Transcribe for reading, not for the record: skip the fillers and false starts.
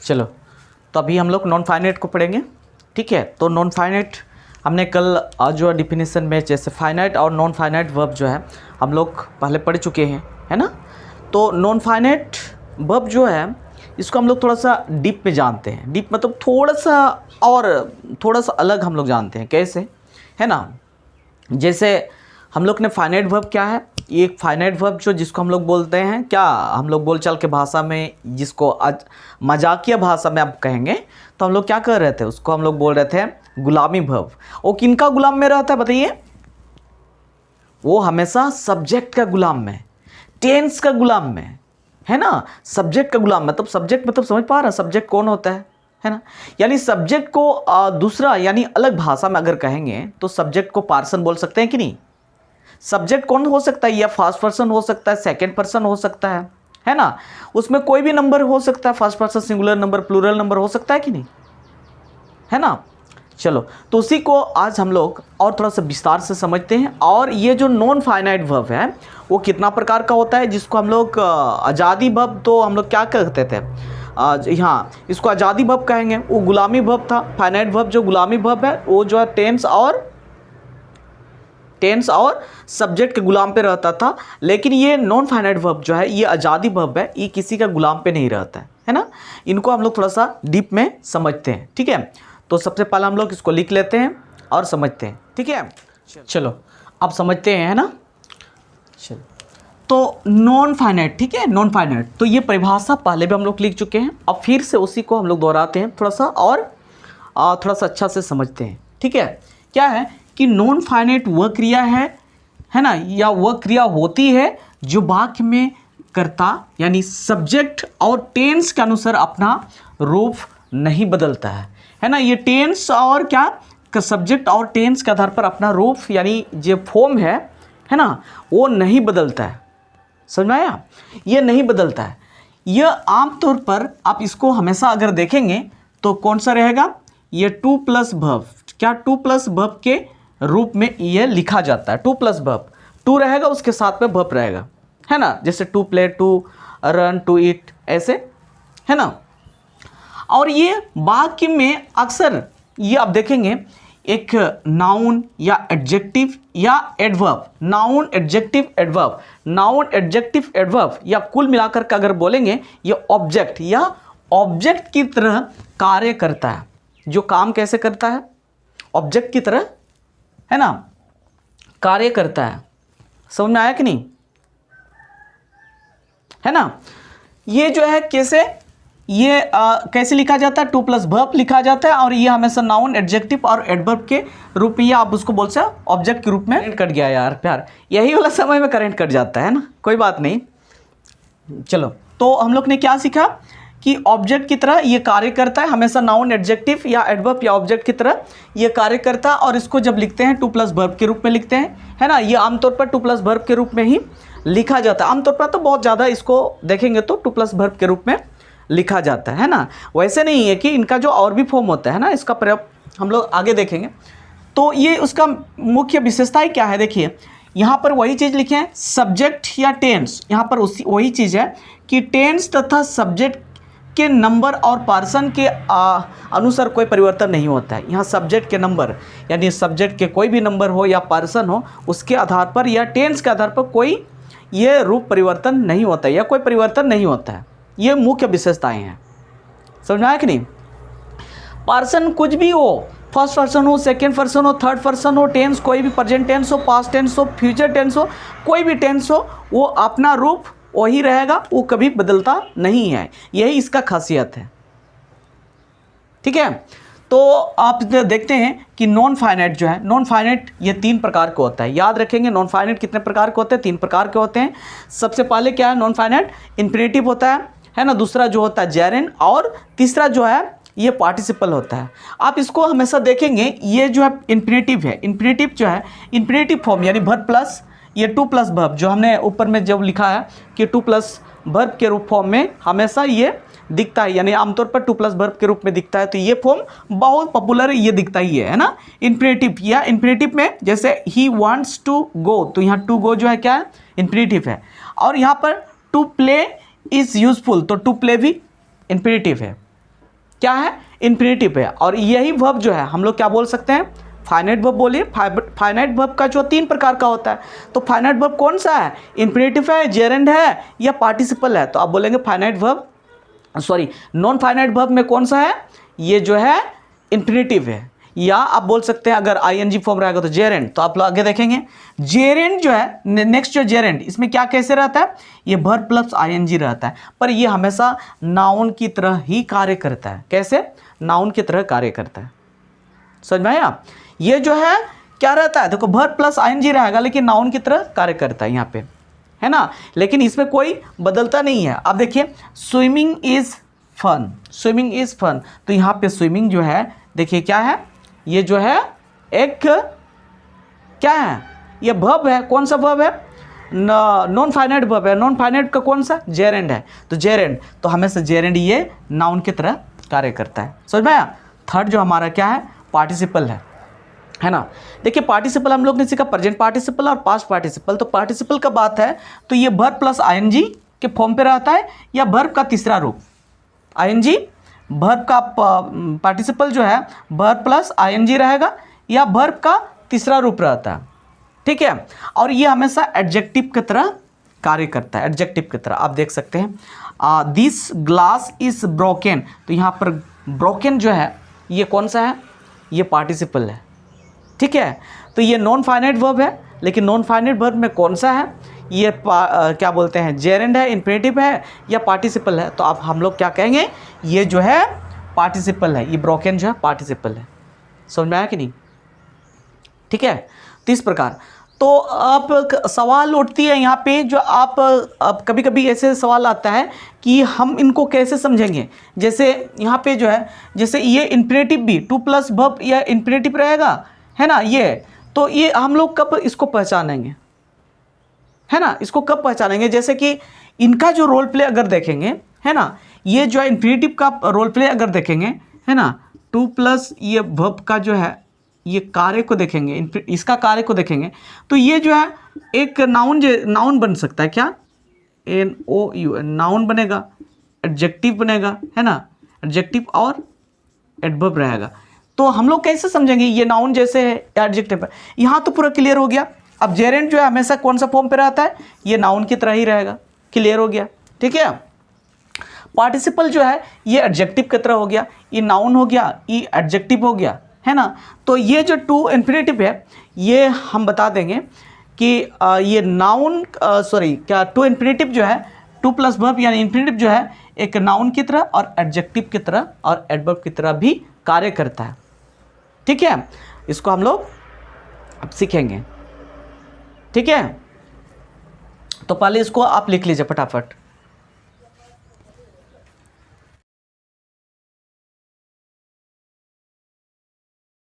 चलो, तो अभी हम लोग नॉन फाइनाइट को पढ़ेंगे। ठीक है, तो नॉन फाइनाइट हमने कल जो डिफिनेशन में जैसे फाइनाइट और नॉन फाइनाइट वर्ब जो है हम लोग पहले पढ़ चुके हैं, है ना। तो नॉन फाइनाइट वर्ब जो है इसको हम लोग थोड़ा सा डीप में जानते हैं। डीप मतलब थोड़ा सा अलग हम लोग जानते हैं। कैसे, है ना। जैसे हम लोग ने फाइनाइट वर्ब क्या है, ये एक फाइनाइट वर्ब जो जिसको हम लोग बोलते हैं, क्या हम लोग बोलचाल के भाषा में, जिसको आज मजाकिया भाषा में आप कहेंगे तो हम लोग क्या कर रहे थे, उसको हम लोग बोल रहे थे गुलामी वर्ब। वो किनका गुलाम में रहता है बताइए? वो हमेशा सब्जेक्ट का गुलाम में, टेंस का गुलाम में, है ना। सब्जेक्ट का गुलाम मतलब सब्जेक्ट मतलब समझ पा रहा है सब्जेक्ट कौन होता है ना। यानी सब्जेक्ट को दूसरा यानी अलग भाषा में अगर कहेंगे तो सब्जेक्ट को पार्सन बोल सकते हैं कि नहीं। सब्जेक्ट कौन हो सकता है, या फर्स्ट पर्सन हो सकता है, सेकंड पर्सन हो सकता है ना। उसमें कोई भी नंबर हो सकता है, first person, singular number, plural number हो सकता है कि नहीं, है ना। चलो, तो उसी को आज हम लोग और थोड़ा सा विस्तार से समझते हैं। और ये जो नॉन फाइनाइट वर्ब है वो कितना प्रकार का होता है, जिसको हम लोग आज़ादी वर्ब तो हम लोग क्या कहते थे, हाँ इसको आज़ादी वर्ब कहेंगे। वो गुलामी वर्ब था। फाइनाइट वर्ब जो गुलामी वर्ब है वो जो है टेंस और सब्जेक्ट के गुलाम पे रहता था। लेकिन ये नॉन फाइनाइट वर्ब जो है, ये आज़ादी वर्ब है, ये किसी का गुलाम पे नहीं रहता है ना। इनको हम लोग थोड़ा सा डीप में समझते हैं। ठीक है, तो सबसे पहले हम लोग इसको लिख लेते हैं और समझते हैं। ठीक है, चलो अब समझते हैं, है ना। चलो, तो नॉन फाइनाइट, ठीक है, नॉन फाइनाइट तो ये परिभाषा पहले भी हम लोग लिख चुके हैं। अब फिर से उसी को हम लोग दोहराते हैं थोड़ा सा और थोड़ा सा अच्छा से समझते हैं। ठीक है, क्या है कि नॉन फाइनाइट वह क्रिया है ना, या वह क्रिया होती है जो वाक्य में कर्ता यानी सब्जेक्ट और टेंस के अनुसार अपना रूप नहीं बदलता है ना। ये टेंस और क्या, सब्जेक्ट और टेंस के आधार पर अपना रूप यानी जो फॉर्म है ना, वो नहीं बदलता है। समझ में आया? ये नहीं बदलता है। यह आमतौर पर आप इसको हमेशा अगर देखेंगे तो कौन सा रहेगा, ये टू प्लस वर्ब, क्या टू प्लस वर्ब के रूप में ये लिखा जाता है। टू प्लस वर्ब, टू रहेगा उसके साथ में वर्ब रहेगा, है ना। जैसे to play, to run, to eat, ऐसे, है ना। और ये वाक्य में अक्सर ये आप देखेंगे एक नाउन या एडजेक्टिव या adverb, noun adjective adverb, noun adjective adverb, या कुल मिलाकर के अगर बोलेंगे ये ऑब्जेक्ट या ऑब्जेक्ट की तरह कार्य करता है। जो काम कैसे करता है, ऑब्जेक्ट की तरह, है ना, कार्य करता है। समझ में आया कि नहीं, है ना। ये जो है कैसे, ये कैसे लिखा जाता है, टू प्लस वर्ब लिखा जाता है। और ये हमेशा नाउन एडजेक्टिव और एडवर्ब के रूप में, या आप उसको बोल सकते ऑब्जेक्ट के रूप में। करंट कट गया यार प्यार, यही वाला समय में करंट कट जाता है ना, कोई बात नहीं। चलो, तो हम लोग ने क्या सीखा कि ऑब्जेक्ट की तरह ये कार्य करता है, हमेशा नाउन एडजेक्टिव या एडवर्ब या ऑब्जेक्ट की तरह ये कार्य करता है। और इसको जब लिखते हैं टू प्लस वर्ब के रूप में लिखते हैं, है ना। ये आमतौर पर टू प्लस वर्ब के रूप में ही लिखा जाता है। आमतौर पर तो बहुत ज़्यादा इसको देखेंगे तो टू प्लस वर्ब के रूप में लिखा जाता है ना। वैसे नहीं है कि इनका जो और भी फॉर्म होता है ना, इसका प्रयोग हम लोग आगे देखेंगे। तो ये उसका मुख्य विशेषताएं क्या है, देखिए यहाँ पर वही चीज़ लिखे हैं, सब्जेक्ट या टेंस। यहाँ पर वही चीज़ है कि टेंस तथा सब्जेक्ट के नंबर और पर्सन के अनुसार कोई परिवर्तन नहीं होता है। यहाँ सब्जेक्ट के नंबर यानी सब्जेक्ट के कोई भी नंबर हो या पर्सन हो, उसके आधार पर या टेंस के आधार पर कोई ये रूप परिवर्तन नहीं होता है या कोई परिवर्तन नहीं होता है। ये मुख्य विशेषताएं हैं। समझ में आया कि नहीं। पर्सन कुछ भी हो, फर्स्ट पर्सन हो, सेकेंड पर्सन हो, थर्ड पर्सन हो, टेंस कोई भी, प्रेजेंट टेंस हो, पास्ट टेंस हो, फ्यूचर टेंस हो, कोई भी टेंस हो, वो अपना रूप वही रहेगा, वो कभी बदलता नहीं है। यही इसका खासियत है। ठीक है, तो आप देखते हैं कि नॉन फाइनाइट जो है, नॉन फाइनाइट ये तीन प्रकार का होता है। याद रखेंगे नॉन फाइनाइट कितने प्रकार के होते हैं, तीन प्रकार के होते हैं। सबसे पहले क्या है, नॉन फाइनाइट इन्फिनेटिव होता है ना। दूसरा जो होता है जेरेंड, और तीसरा जो है ये पार्टिसिपल होता है। आप इसको हमेशा देखेंगे, ये जो है इन्फिनेटिव है। इन्फिनेटिव जो है, इन्फिनेटिव फॉर्म यानी वर्ब प्लस ये टू प्लस वर्ब, जो हमने ऊपर में जब लिखा है कि टू प्लस वर्ब के रूप फॉर्म में हमेशा ये दिखता है, यानी आमतौर पर टू प्लस वर्ब के रूप में दिखता है। तो ये फॉर्म बहुत पॉपुलर ये दिखता ही है ना। इन्फिनेटिव या इन्फिनेटिव में जैसे ही वांट्स टू गो, तो यहाँ टू गो जो है क्या है, इन्फिनेटिव है। और यहाँ पर टू प्ले इज़ यूजफुल, तो टू प्ले भी इन्फिनेटिव है। क्या है, इन्फिनेटिव है। और यही वर्ब जो है हम लोग क्या बोल सकते हैं, फाइनाइट वर्ब बोलिए। फाइनाइट वर्ब का जो 3 प्रकार का होता है, तो फाइनाइट वर्ब कौन सा है, इन्फिनेटिव है, जेरेंड है या पार्टिसिपल है। तो आप बोलेंगे finite verb, sorry non finite verb में कौन सा है, ये जो है इन्फिनेटिव है। या आप बोल सकते हैं अगर आईएनजी फॉर्म रहेगा तो जेरेंड। तो आप लोग आगे देखेंगे जेरेंड जो है, नेक्स्ट जो जेरेंड, इसमें क्या कैसे रहता है, ये वर्ब प्लस आईएनजी रहता है, पर ये हमेशा नाउन की तरह ही कार्य करता है। कैसे, नाउन की तरह कार्य करता है, समझ में आया। ये जो है क्या रहता है, देखो वर्ब प्लस आईएनजी रहेगा लेकिन नाउन की तरह कार्य करता है यहाँ पे, है ना। लेकिन इसमें कोई बदलता नहीं है। अब देखिए swimming is fun, swimming is fun, तो यहाँ पे स्विमिंग जो है देखिए क्या है, ये जो है एक क्या है, ये वर्ब है। कौन सा वर्ब है, नॉन फाइनाइट वर्ब है। नॉन फाइनाइट का कौन सा, जेरेंड है। तो जेरेंड, तो हमेशा जेरेंड ये नाउन की तरह कार्य करता है, समझ में आया। थर्ड जो हमारा क्या है, पार्टिसिपल है ना। देखिए पार्टिसिपल हम लोग ने सीखा प्रेजेंट पार्टिसिपल और पास्ट पार्टिसिपल। तो पार्टिसिपल का बात है तो ये वर्ब प्लस आईएनजी के फॉर्म पे रहता है या वर्ब का तीसरा रूप, आईएनजी वर्ब का पार्टिसिपल जो है वर्ब प्लस आईएनजी रहेगा या वर्ब का तीसरा रूप रहता है, ठीक है। और ये हमेशा एडजेक्टिव की तरह कार्य करता है, एडजेक्टिव की तरह। आप देख सकते हैं दिस ग्लास इज ब्रोकन, तो यहाँ पर ब्रोकन जो है ये कौन सा है, ये पार्टिसिपल है, ठीक है। तो ये नॉन फाइनाइट वर्ब है, लेकिन नॉन फाइनाइट वर्ब में कौन सा है, ये क्या बोलते हैं, जेरेंड है, इन्फिनेटिव है या पार्टिसिपल है। तो आप हम लोग क्या कहेंगे, ये जो है पार्टिसिपल है, ये ब्रोकन जो है पार्टिसिपल है, समझ में आया कि नहीं, ठीक है। तो इस प्रकार तो अब सवाल उठती है यहाँ पे जो आप अब कभी कभी ऐसे सवाल आता है कि हम इनको कैसे समझेंगे। जैसे यहाँ पे जो है, जैसे ये इन्फिनेटिव भी 2 प्लस वर्ब या इन्फिनेटिव रहेगा, है ना। ये तो ये हम लोग कब इसको पहचानेंगे, है ना, इसको कब पहचानेंगे। जैसे कि इनका जो रोल प्ले अगर देखेंगे, है ना, ये जो है इन्फिनेटिव का रोल प्ले अगर देखेंगे, है ना, 2 प्लस ये वर्ब का जो है ये कार्य को देखेंगे, इसका कार्य को देखेंगे, तो ये जो है एक नाउन बन सकता है। क्या, NOU, नाउन बनेगा, एडजेक्टिव बनेगा, है ना, एडजेक्टिव और एडवर्ब रहेगा। तो हम लोग कैसे समझेंगे ये नाउन जैसे है या एडजेक्टिव है। यहाँ तो पूरा क्लियर हो गया। अब जेरेंड जो है हमेशा कौन सा फॉर्म पे रहता है, ये नाउन की तरह ही रहेगा, क्लियर हो गया, ठीक है। पार्टिसिपल जो है ये एडजेक्टिव की तरह हो गया, ये नाउन हो गया, ये एडजेक्टिव हो गया, है ना। तो ये जो 2 इन्फिनेटिव है ये हम बता देंगे कि ये नाउन सॉरी क्या 2 इन्फिनेटिव जो है 2 प्लस वर्ब यानी इन्फिनेटिव जो है एक नाउन की तरह और एडजेक्टिव की तरह और एडवर्ब की तरह भी कार्य करता है, ठीक है। इसको हम लोग अब सीखेंगे, ठीक है। तो पहले इसको आप लिख लीजिए फटाफट।